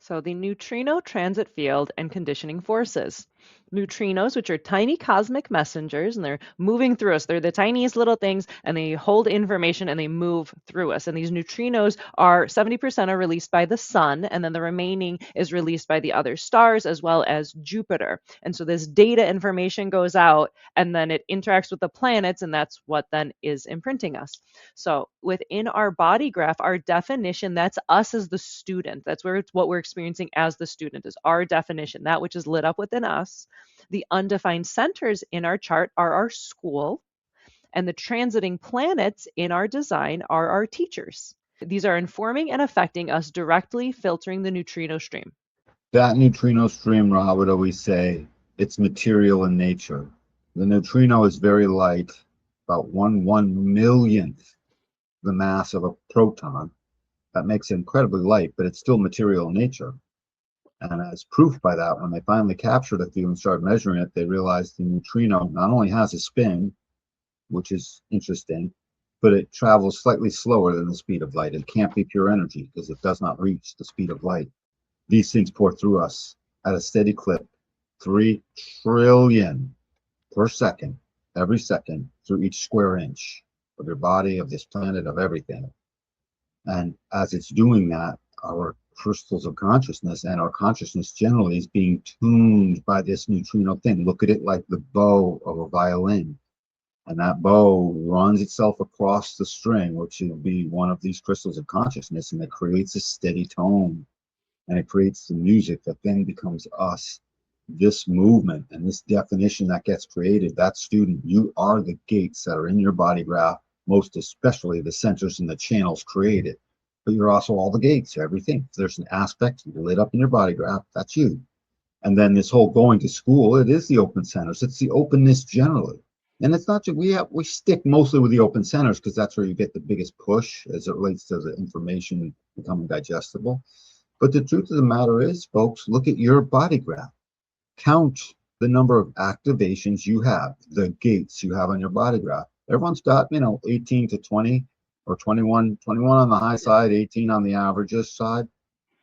So the neutrino transit field and conditioning forces. Neutrinos, which are tiny cosmic messengers, and they're moving through us. They're the tiniest little things, and they hold information and they move through us. And these neutrinos are 70% are released by the sun, and then the remaining is released by the other stars as well as Jupiter. And so this data information goes out, and then it interacts with the planets, and that's what then is imprinting us. So within our body graph, our definition, that's us as the student. That's where it's what we're experiencing as the student is our definition, that which is lit up within us. The undefined centers in our chart are our school, and the transiting planets in our design are our teachers. These are informing and affecting us directly, filtering the neutrino stream. That neutrino stream, Ra would always say, it's material in nature. The neutrino is very light, about 1/1 millionth the mass of a proton. That makes it incredibly light, but it's still material in nature. And as proof by that, when they finally captured a few and started measuring it, they realized the neutrino not only has a spin, which is interesting, but it travels slightly slower than the speed of light. It can't be pure energy because it does not reach the speed of light. These things pour through us at a steady clip, 3 trillion per second, every second, through each square inch of your body, of this planet, of everything. And as it's doing that, our crystals of consciousness and our consciousness generally is being tuned by this neutrino thing. Look at it like the bow of a violin. And that bow runs itself across the string, which will be one of these crystals of consciousness, and it creates a steady tone. And it creates the music that then becomes us. This movement and this definition that gets created, that student, you are the gates that are in your body graph, most especially the centers and the channels created. But you're also all the gates, everything. If there's an aspect lit up in your body graph, that's you. And then this whole going to school, it is the open centers. It's the openness generally. And it's not just, we stick mostly with the open centers because that's where you get the biggest push as it relates to the information becoming digestible. But the truth of the matter is, folks, look at your body graph. Count the number of activations you have, the gates you have on your body graph. Everyone's got, 18 to 20 or 21 on the high side, 18 on the averages side.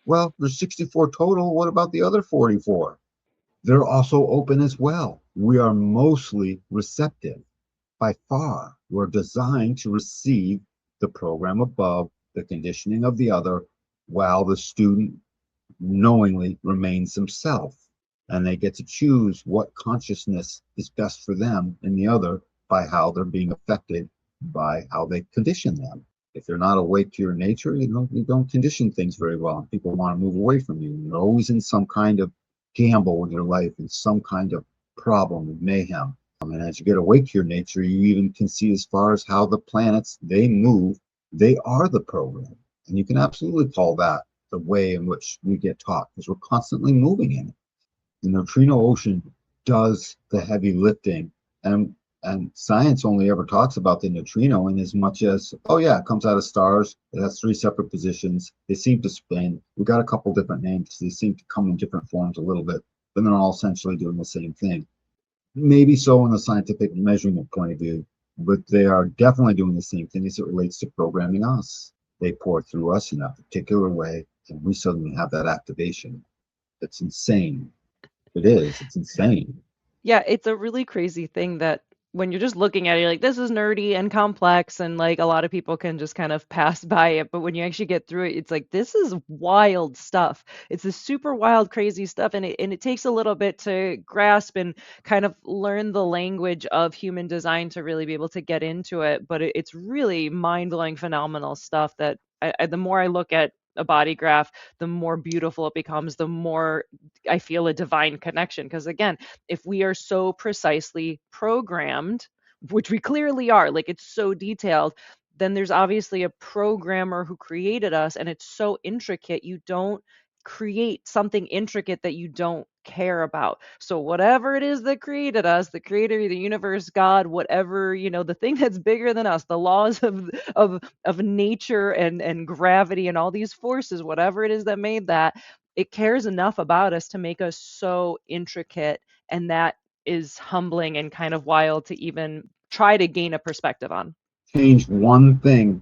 Well, there's 64 total. What about the other 44? They're also open as well. We are mostly receptive. By far, we're designed to receive the program above, the conditioning of the other, while the student knowingly remains themselves. And they get to choose what consciousness is best for them in the other by how they're being affected by how they condition them. If you're not awake to your nature, you don't condition things very well. People want to move away from you. You're always in some kind of gamble in your life and some kind of problem and mayhem. And as you get awake to your nature, you even can see as far as how the planets, they move, they are the program. And you can absolutely call that the way in which we get taught because we're constantly moving in it. The neutrino ocean does the heavy lifting, and science only ever talks about the neutrino in as much as, oh yeah, it comes out of stars, it has 3 separate positions, they seem to spin, we got a couple different names, they seem to come in different forms a little bit, but they're all essentially doing the same thing. Maybe so in the scientific measurement point of view, but they are definitely doing the same thing as it relates to programming us. They pour through us in a particular way, and we suddenly have that activation. It's insane. It is. It's insane. Yeah, it's a really crazy thing that when you're just looking at it, you're like, this is nerdy and complex, and like a lot of people can just kind of pass by it. But when you actually get through it, it's like, this is wild stuff. It's this super wild, crazy stuff. And it takes a little bit to grasp and kind of learn the language of human design to really be able to get into it. But it's really mind blowing, phenomenal stuff that the more I look at a body graph, the more beautiful it becomes, the more I feel a divine connection. Because again, if we are so precisely programmed, which we clearly are, like it's so detailed, then there's obviously a programmer who created us, and it's so intricate. You don't create something intricate that you don't care about. So whatever it is that created us, the creator, the universe, God, whatever, the thing that's bigger than us, the laws of nature and gravity and all these forces, whatever it is that made that, it cares enough about us to make us so intricate. And that is humbling and kind of wild to even try to gain a perspective on. Change one thing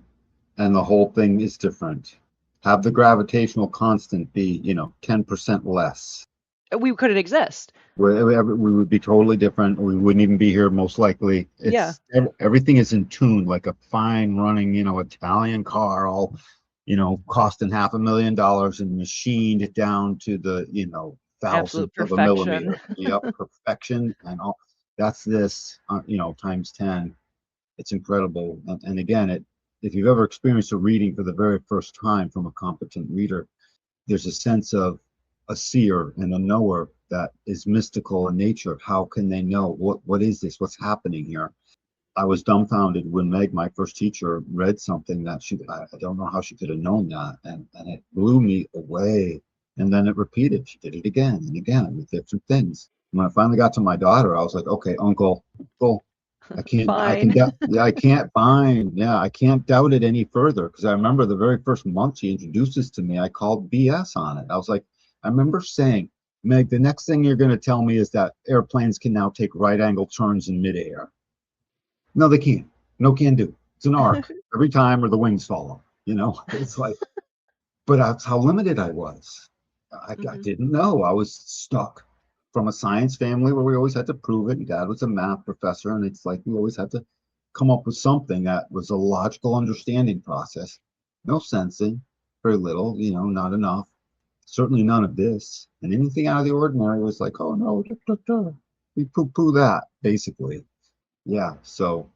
and the whole thing is different. Have the gravitational constant be, 10% less. We couldn't exist. We would be totally different. We wouldn't even be here, most likely. Yeah. Everything is in tune, like a fine running, Italian car, all, costing $500,000 and machined down to the, Absolute thousandth of a perfection. millimeter. Yep, perfection and all. That's this, times 10. It's incredible. And again, if you've ever experienced a reading for the very first time from a competent reader, there's a sense of a seer and a knower that is mystical in nature. How can they know what is this? What's happening here? I was dumbfounded when Meg, my first teacher, read something that I don't know how she could have known that, and it blew me away. And then it repeated. She did it again and again with different things. When I finally got to my daughter, I was like, okay, uncle, I can't doubt it any further, because I remember the very first month she introduced this to me, I called BS on it. I was like, I remember saying, Meg, the next thing you're going to tell me is that airplanes can now take right angle turns in midair. No, they can't. No can do. It's an arc every time, or the wings fall off. It's like, but that's how limited I was. I didn't know. I was stuck from a science family where we always had to prove it. And Dad was a math professor, and it's like we always had to come up with something that was a logical understanding process. No sensing, very little, not enough. Certainly none of this. And anything out of the ordinary was like, oh no, we poo-poo that, basically. Yeah, so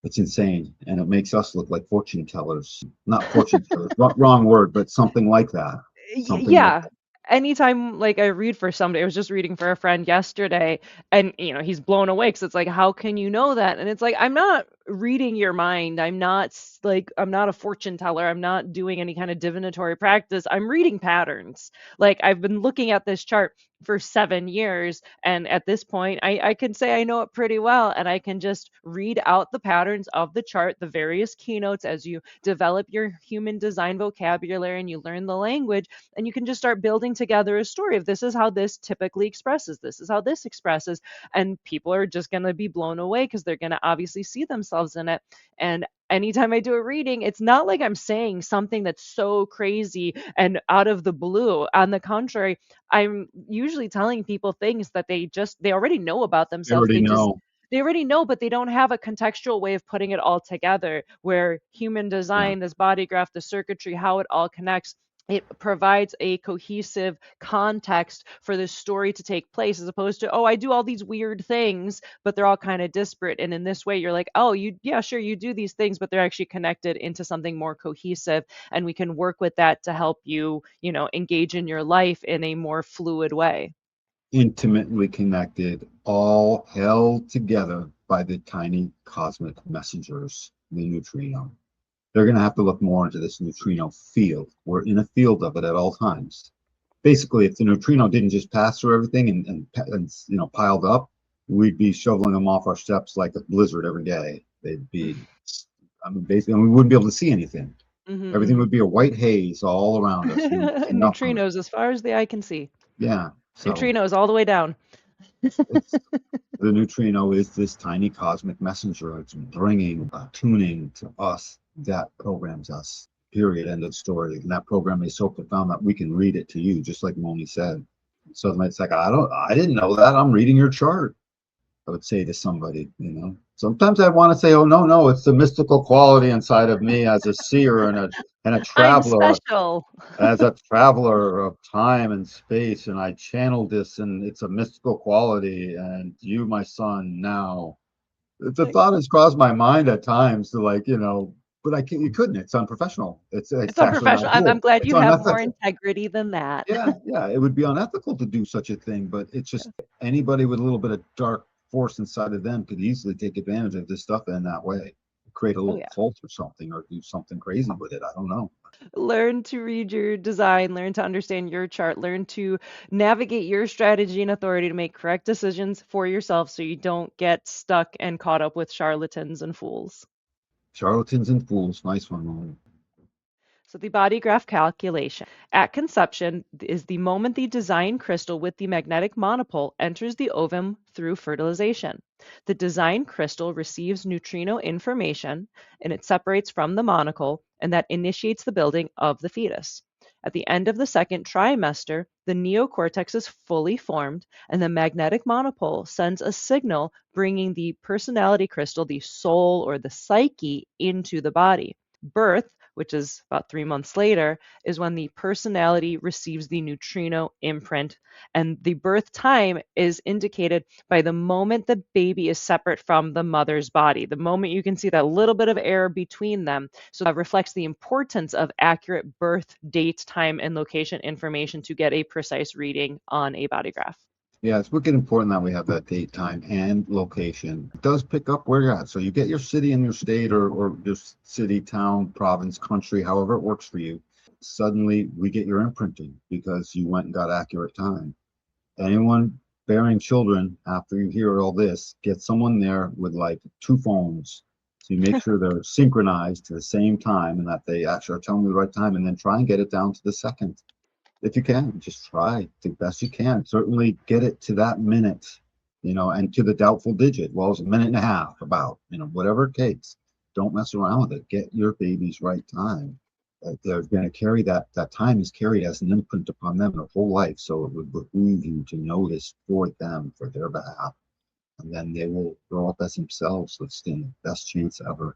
it's insane. And it makes us look like fortune tellers. Not fortune tellers, wrong word, but something like that. Something like Yeah. Anytime like I read for somebody, I was just reading for a friend yesterday, and he's blown away because it's like, how can you know that? And it's like, I'm not reading your mind. I'm not a fortune teller. I'm not doing any kind of divinatory practice. I'm reading patterns. Like I've been looking at this chart for 7 years, and at this point I can say I know it pretty well, and I can just read out the patterns of the chart, the various keynotes, as you develop your human design vocabulary and you learn the language, and you can just start building together a story of this is how this typically expresses, this is how this expresses, and people are just going to be blown away because they're going to obviously see themselves in it. And anytime I do a reading, it's not like I'm saying something that's so crazy and out of the blue. On the contrary, I'm usually telling people things that they already know about they themselves. already know. They already know, but they don't have a contextual way of putting it all together, where human Yeah. design, this body graph, the circuitry, how it all connects, it provides a cohesive context for this story to take place, as opposed to, oh, I do all these weird things, but they're all kind of disparate. And in this way, you're like, oh, yeah, sure, you do these things, but they're actually connected into something more cohesive. And we can work with that to help you, engage in your life in a more fluid way. Intimately connected, all held together by the tiny cosmic messengers, the neutrino. They're going to have to look more into this neutrino field. We're in a field of it at all times. Basically, if the neutrino didn't just pass through everything and piled up, we'd be shoveling them off our steps like a blizzard every day. They'd be, basically, we wouldn't be able to see anything. Everything would be a white haze all around us. Nothing. Neutrinos as far as the eye can see. Yeah. So Neutrinos all the way down. it's, the neutrino is this tiny cosmic messenger. It's bringing tuning to us that programs us. Period. End of story. And that program is so profound that we can read it to you, just like Moni said. So it's like, I didn't know that. I'm reading your chart. I would say to somebody, Sometimes I want to say, oh no, it's the mystical quality inside of me as a seer and a I'm traveler, special. as a traveler of time and space, and I channeled this, and it's a mystical quality, and you, my son, now. The thought has crossed my mind at times to but I can't. You couldn't. It's unprofessional. It's It's actually not unprofessional. I'm cool. glad It's you have more unethical. integrity than that. Yeah, yeah. It would be unethical to do such a thing, but it's just anybody with a little bit of dark force inside of them could easily take advantage of this stuff in that way, create a Oh little yeah. cult or something, or do something crazy with it. I don't know. Learn to read your design, learn to understand your chart, learn to navigate your strategy and authority to make correct decisions for yourself so you don't get stuck and caught up with charlatans and fools. Charlatans and fools. Nice one, Molly. So the body graph calculation. At conception is the moment the design crystal with the magnetic monopole enters the ovum through fertilization. The design crystal receives neutrino information and it separates from the monocle and that initiates the building of the fetus. At the end of the second trimester, the neocortex is fully formed and the magnetic monopole sends a signal bringing the personality crystal, the soul or the psyche, into the body. Birth, which is about 3 months later, is when the personality receives the neutrino imprint. And the birth time is indicated by the moment the baby is separate from the mother's body, the moment you can see that little bit of air between them. So that reflects the importance of accurate birth date, time, and location information to get a precise reading on a body graph. Yeah, it's wicked important that we have that date, time, and location. It does pick up where you're at. So you get your city and your state, or just city, town, province, country, however it works for you. Suddenly we get your imprinting because you went and got accurate time. Anyone bearing children after you hear all this, get someone there with like two phones. So you make sure they're synchronized to the same time and that they actually are telling you the right time, and then try and get it down to the second. If you can, just try the best you can. Certainly get it to that minute, and to the doubtful digit. Well, it's a minute and a half, about, whatever it takes. Don't mess around with it. Get your baby's right time. They're going to carry that time is carried as an imprint upon them their whole life. So it would behoove you to know this for them, for their behalf. And then they will grow up as themselves, so stand the best chance ever.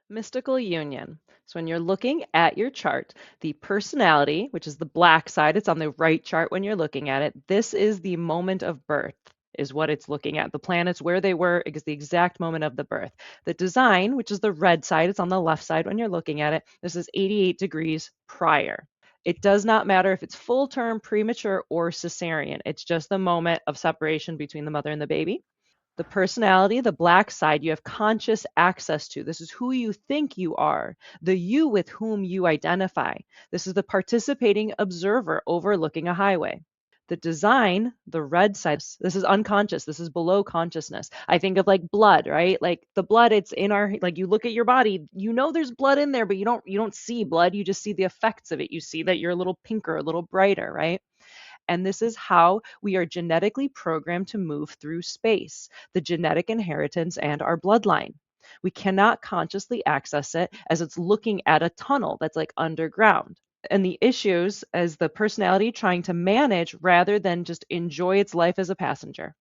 Mystical union. So when you're looking at your chart, the personality, which is the black side, it's on the right chart when you're looking at it. This is the moment of birth, is what it's looking at. The planets where they were is the exact moment of the birth. The design, which is the red side, it's on the left side when you're looking at it. This is 88 degrees prior. It does not matter if it's full term, premature, or cesarean. It's just the moment of separation between the mother and the baby. The personality, the black side, you have conscious access to. This is who you think you are, the you with whom you identify. This is the participating observer overlooking a highway. The design, the red side, this is unconscious. This is below consciousness. I think of like blood, right? Like the blood, it's in our, like you look at your body, there's blood in there, but you don't see blood. You just see the effects of it. You see that you're a little pinker, a little brighter, right? And this is how we are genetically programmed to move through space, the genetic inheritance and our bloodline. We cannot consciously access it as it's looking at a tunnel that's like underground. And the issues as the personality trying to manage rather than just enjoy its life as a passenger.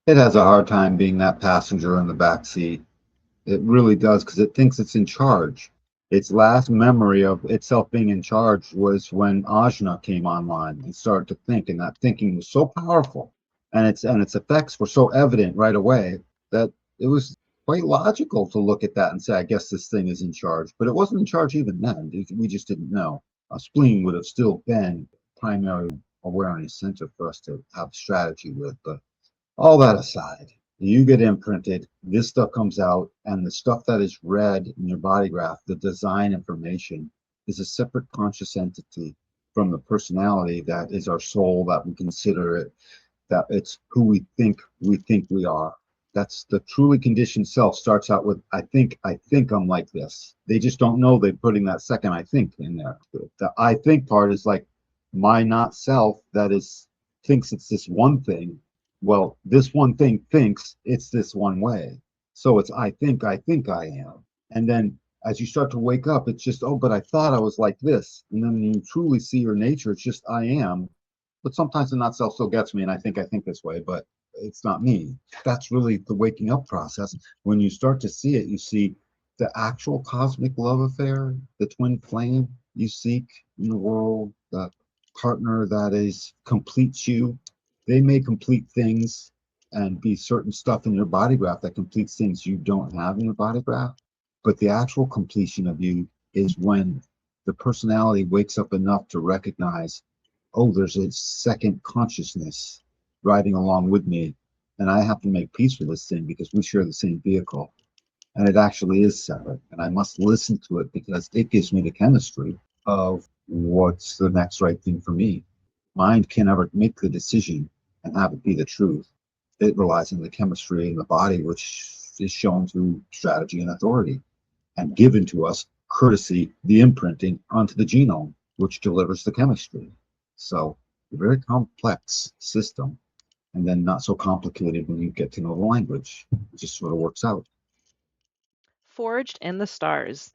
It has a hard time being that passenger in the back seat. It really does, because it thinks it's in charge. Its last memory of itself being in charge was when Ajna came online and started to think, and that thinking was so powerful, and its effects were so evident right away that it was quite logical to look at that and say, I guess this thing is in charge. But it wasn't in charge even then. We just didn't know. A spleen would have still been primary awareness center for us to have strategy with. But all that aside, you get imprinted, this stuff comes out, and the stuff that is read in your body graph, the design information, is a separate conscious entity from the personality that is our soul, that we consider it, that it's who we think we are. That's the truly conditioned self. Starts out with I think I'm like this. They just don't know they're putting that second I think in there. The I think part is like my not self that is thinks it's this one thing. Well, this one thing thinks it's this one way. So it's I think I am. And then as you start to wake up, it's just, oh, but I thought I was like this. And then when you truly see your nature, it's just I am. But sometimes the not self still gets me, and I think this way, but it's not me. That's really the waking up process. When you start to see it, you see the actual cosmic love affair, the twin flame you seek in the world, the partner that is completes you. They may complete things and be certain stuff in your body graph that completes things you don't have in your body graph. But the actual completion of you is when the personality wakes up enough to recognize, oh, there's a second consciousness riding along with me, and I have to make peace with this thing because we share the same vehicle. And it actually is separate. And I must listen to it because it gives me the chemistry of what's the next right thing for me. Mind can never make the decision and have it be the truth. It relies on the chemistry in the body, which is shown through strategy and authority and given to us courtesy, the imprinting onto the genome, which delivers the chemistry. So, a very complex system, and then not so complicated when you get to know the language. It just sort of works out. Forged in the stars,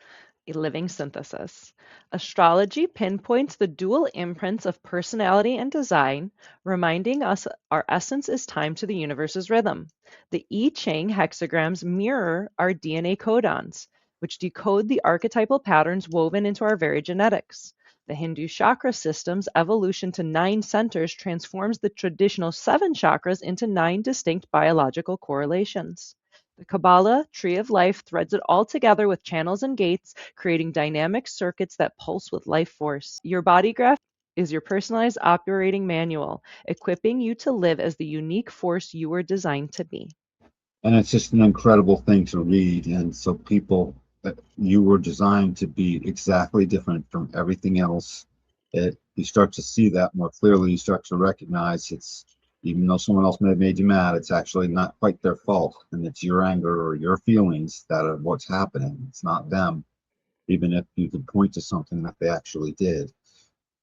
a living synthesis. Astrology pinpoints the dual imprints of personality and design, reminding us our essence is timed to the universe's rhythm. The I Ching hexagrams mirror our DNA codons, which decode the archetypal patterns woven into our very genetics. The Hindu chakra system's evolution to 9 centers transforms the traditional 7 chakras into 9 distinct biological correlations. The Kabbalah Tree of Life threads it all together with channels and gates, creating dynamic circuits that pulse with life force. Your body graph is your personalized operating manual, equipping you to live as the unique force you were designed to be. And it's just an incredible thing to read. And so people, that you were designed to be exactly different from everything else. You start to see that more clearly. You start to recognize it's, even though someone else may have made you mad, it's actually not quite their fault. And it's your anger or your feelings that are what's happening. It's not them, even if you can point to something that they actually did.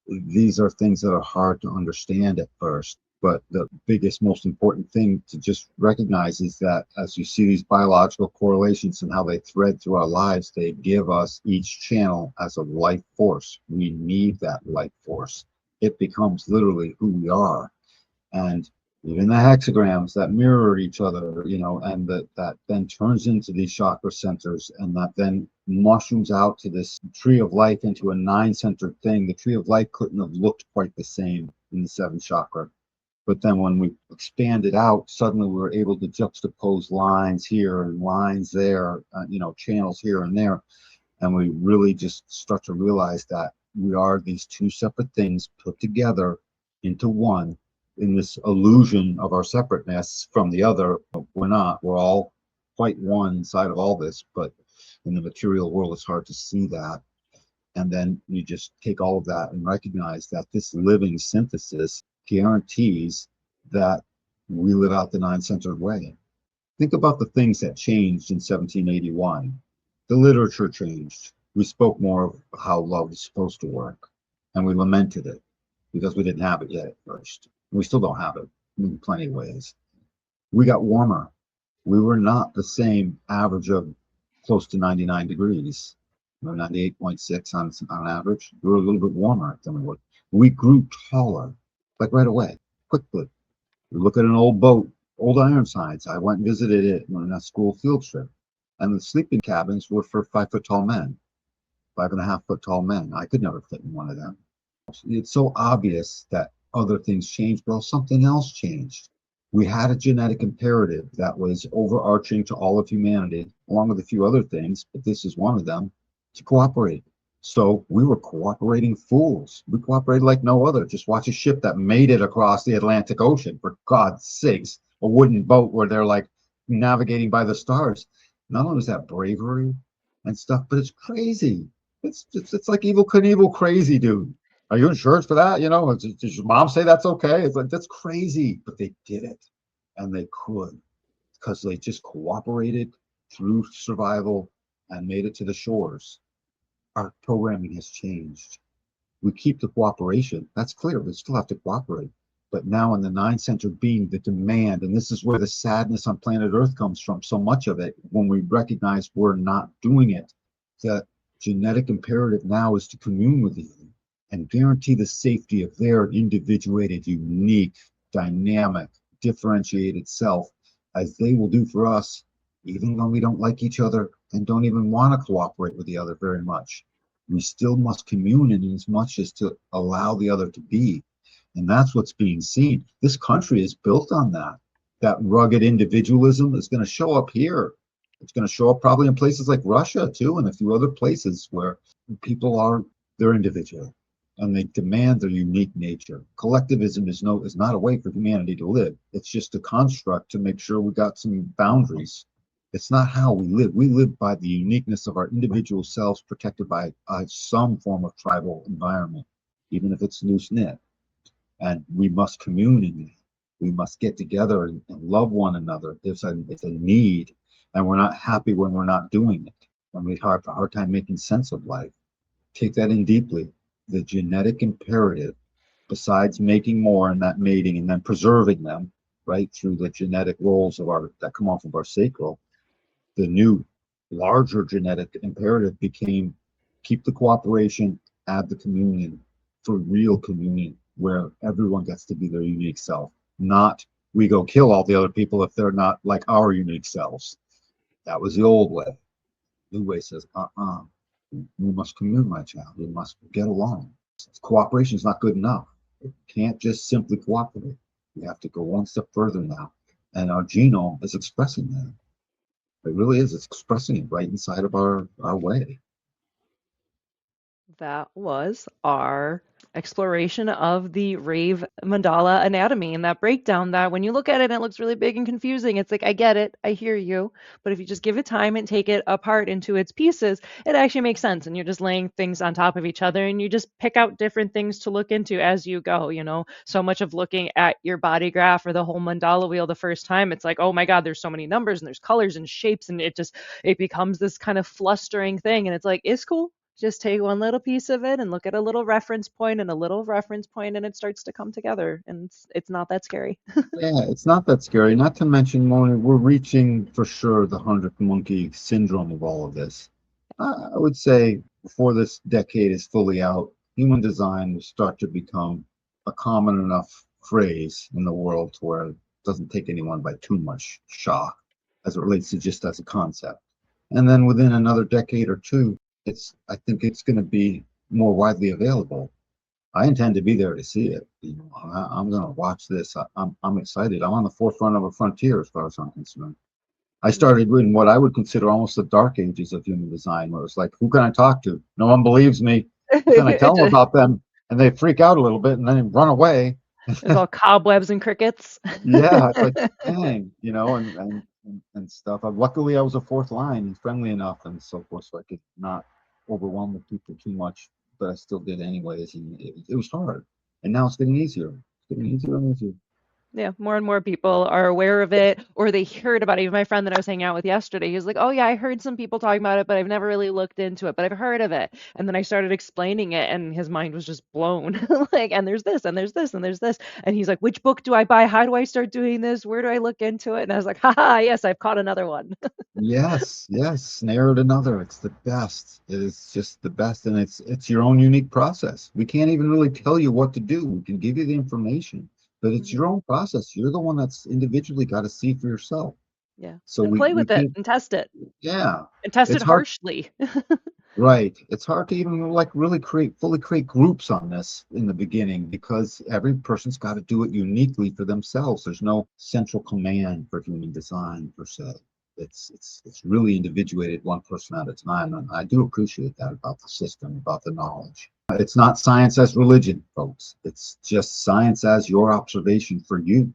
These are things that are hard to understand at first. But the biggest, most important thing to just recognize is that as you see these biological correlations and how they thread through our lives, they give us each channel as a life force. We need that life force. It becomes literally who we are. And even the hexagrams that mirror each other, and that then turns into these chakra centers, and that then mushrooms out to this tree of life into a 9-centered thing. The tree of life couldn't have looked quite the same in the 7th chakra. But then when we expanded out, suddenly we were able to juxtapose lines here and lines there, channels here and there. And we really just start to realize that we are these 2 separate things put together into one in this illusion of our separateness from the other. We're not. We're all quite one inside of all this, but in the material world, it's hard to see that. And then you just take all of that and recognize that this living synthesis guarantees that we live out the 9-centered way. Think about the things that changed in 1781. The literature changed. We spoke more of how love is supposed to work, and we lamented it because we didn't have it yet at first. We still don't have it in plenty of ways. We got warmer. We were not the same average of close to 99 degrees, 98.6 on average. We were a little bit warmer than we were. We grew taller, like right away, quickly. We look at an old boat, old Ironsides. I went and visited it on a school field trip. And the sleeping cabins were for 5-foot tall men, 5.5-foot tall men. I could never fit in one of them. It's so obvious that other things changed. Well, something else changed. We had a genetic imperative that was overarching to all of humanity, along with a few other things, but this is one of them, to cooperate. So we were cooperating fools. We cooperated like no other. Just watch a ship that made it across the Atlantic Ocean, for God's sakes, a wooden boat where they're like navigating by the stars. Not only is that bravery and stuff, but it's crazy. It's like Evel Knievel crazy, dude. Are you insured for that? Does your mom say that's okay? It's like, that's crazy, but they did it, and they could, because they just cooperated through survival and made it to the shores. Our programming has changed. We keep the cooperation. That's clear. We still have to cooperate. But now in the 9-centered being, the demand, and this is where the sadness on planet Earth comes from, so much of it, when we recognize we're not doing it, the genetic imperative now is to commune with you and guarantee the safety of their individuated, unique, dynamic, differentiated self, as they will do for us, even though we don't like each other and don't even want to cooperate with the other very much. We still must commune in as much as to allow the other to be. And that's what's being seen. This country is built on that. That rugged individualism is going to show up here. It's going to show up probably in places like Russia too, and a few other places where people are, they're individual and they demand their unique nature. Collectivism is not a way for humanity to live. It's just a construct to make sure we got some boundaries. It's not how we live. We live by the uniqueness of our individual selves, protected by some form of tribal environment, even if it's loose knit. And we must commune in it. We must get together and love one another. It's a need, and we're not happy when we're not doing it. When we have a hard time making sense of life. Take that in deeply. The genetic imperative, besides making more and that mating and then preserving them, right, through the genetic roles of our that come off of our sacral, the new larger genetic imperative became keep the cooperation, add the communion, for real communion, where everyone gets to be their unique self, not we go kill all the other people if they're not like our unique selves. That was the old way. New way says, we must commune, my child. We must get along. Cooperation is not good enough. It can't just simply cooperate. We have to go one step further now. And our genome is expressing that. It really is. It's expressing it right inside of our way. That was our exploration of the Rave Mandala anatomy and that breakdown that when you look at it, it looks really big and confusing. It's like, I get it, I hear you. But if you just give it time and take it apart into its pieces, it actually makes sense. And you're just laying things on top of each other and you just pick out different things to look into as you go. So much of looking at your body graph or the whole mandala wheel the first time, it's like, oh my God, there's so many numbers and there's colors and shapes. And it becomes this kind of flustering thing. And it's like, it's cool. Just take one little piece of it and look at a little reference point and a little reference point, and it starts to come together. And it's not that scary. Yeah, it's not that scary. Not to mention, Mona, we're reaching for sure the 100th monkey syndrome of all of this. I would say before this decade is fully out, human design will start to become a common enough phrase in the world to where it doesn't take anyone by too much shock as it relates to just as a concept. And then within another decade or two, I think it's going to be more widely available. I intend to be there to see it. I'm going to watch this. I'm excited. I'm on the forefront of a frontier as far as I'm concerned. I started in what I would consider almost the dark ages of human design, where it's like, who can I talk to? No one believes me. Then I tell them about them, and they freak out a little bit, and then run away. It's all cobwebs and crickets. Yeah, it's like, dang, and stuff. Luckily, I was a fourth line and friendly enough and so forth, so I could not overwhelm the people too much, but I still did anyways. And it was hard, and now it's getting easier. It's getting easier and easier. Yeah, more and more people are aware of it, or they heard about it. Even my friend that I was hanging out with yesterday, he was like, "Oh yeah, I heard some people talking about it, but I've never really looked into it, but I've heard of it." And then I started explaining it, and his mind was just blown. Like, and there's this, and there's this, and there's this, and he's like, "Which book do I buy? How do I start doing this? Where do I look into it?" And I was like, "Haha, yes, I've caught another one." Yes, snared another. It's the best. It is just the best, and it's your own unique process. We can't even really tell you what to do. We can give you the information, but it's your own process. You're the one that's individually got to see for yourself. Yeah, So and play we with it can't. and test it, Yeah, and test it it's hard. harshly. Right. It's hard to even like really fully create groups on this in the beginning because every person's got to do it uniquely for themselves. There's no central command for human design per se. It's really individuated one person at a time. And I do appreciate that about the system, about the knowledge. It's not science as religion, folks. It's just science as your observation for you.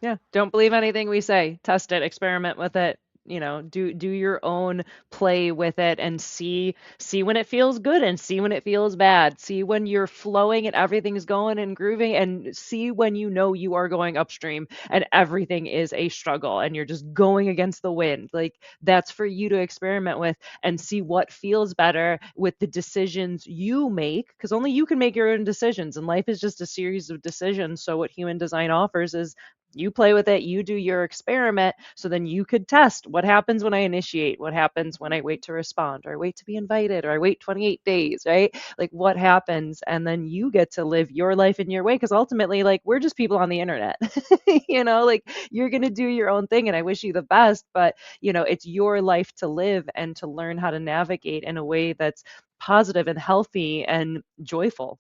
Yeah, don't believe anything we say. Test it, experiment with it. Do your own play with it and see when it feels good and see when it feels bad. See when you're flowing and everything's going and grooving, and see when you are going upstream and everything is a struggle and you're just going against the wind. Like, that's for you to experiment with and see what feels better with the decisions you make, because only you can make your own decisions, and life is just a series of decisions. So what human design offers is you play with it, you do your experiment, so then you could test what happens when I initiate, what happens when I wait to respond, or I wait to be invited, or I wait 28 days, right? Like, what happens? And then you get to live your life in your way, because ultimately, like, we're just people on the internet. Like, you're going to do your own thing, and I wish you the best, but it's your life to live and to learn how to navigate in a way that's positive and healthy and joyful.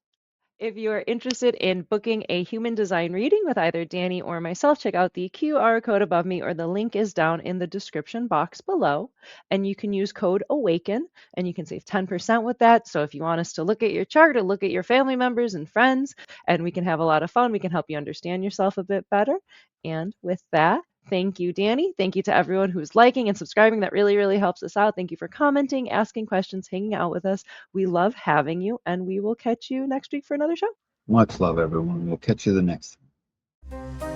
If you are interested in booking a human design reading with either Danny or myself, check out the QR code above me, or the link is down in the description box below. And you can use code AWAKEN and you can save 10% with that. So if you want us to look at your chart or look at your family members and friends, and we can have a lot of fun, we can help you understand yourself a bit better. And with that, thank you, Danny. Thank you to everyone who's liking and subscribing. That really, really helps us out. Thank you for commenting, asking questions, hanging out with us. We love having you, and we will catch you next week for another show. Much love, everyone. We'll catch you the next time.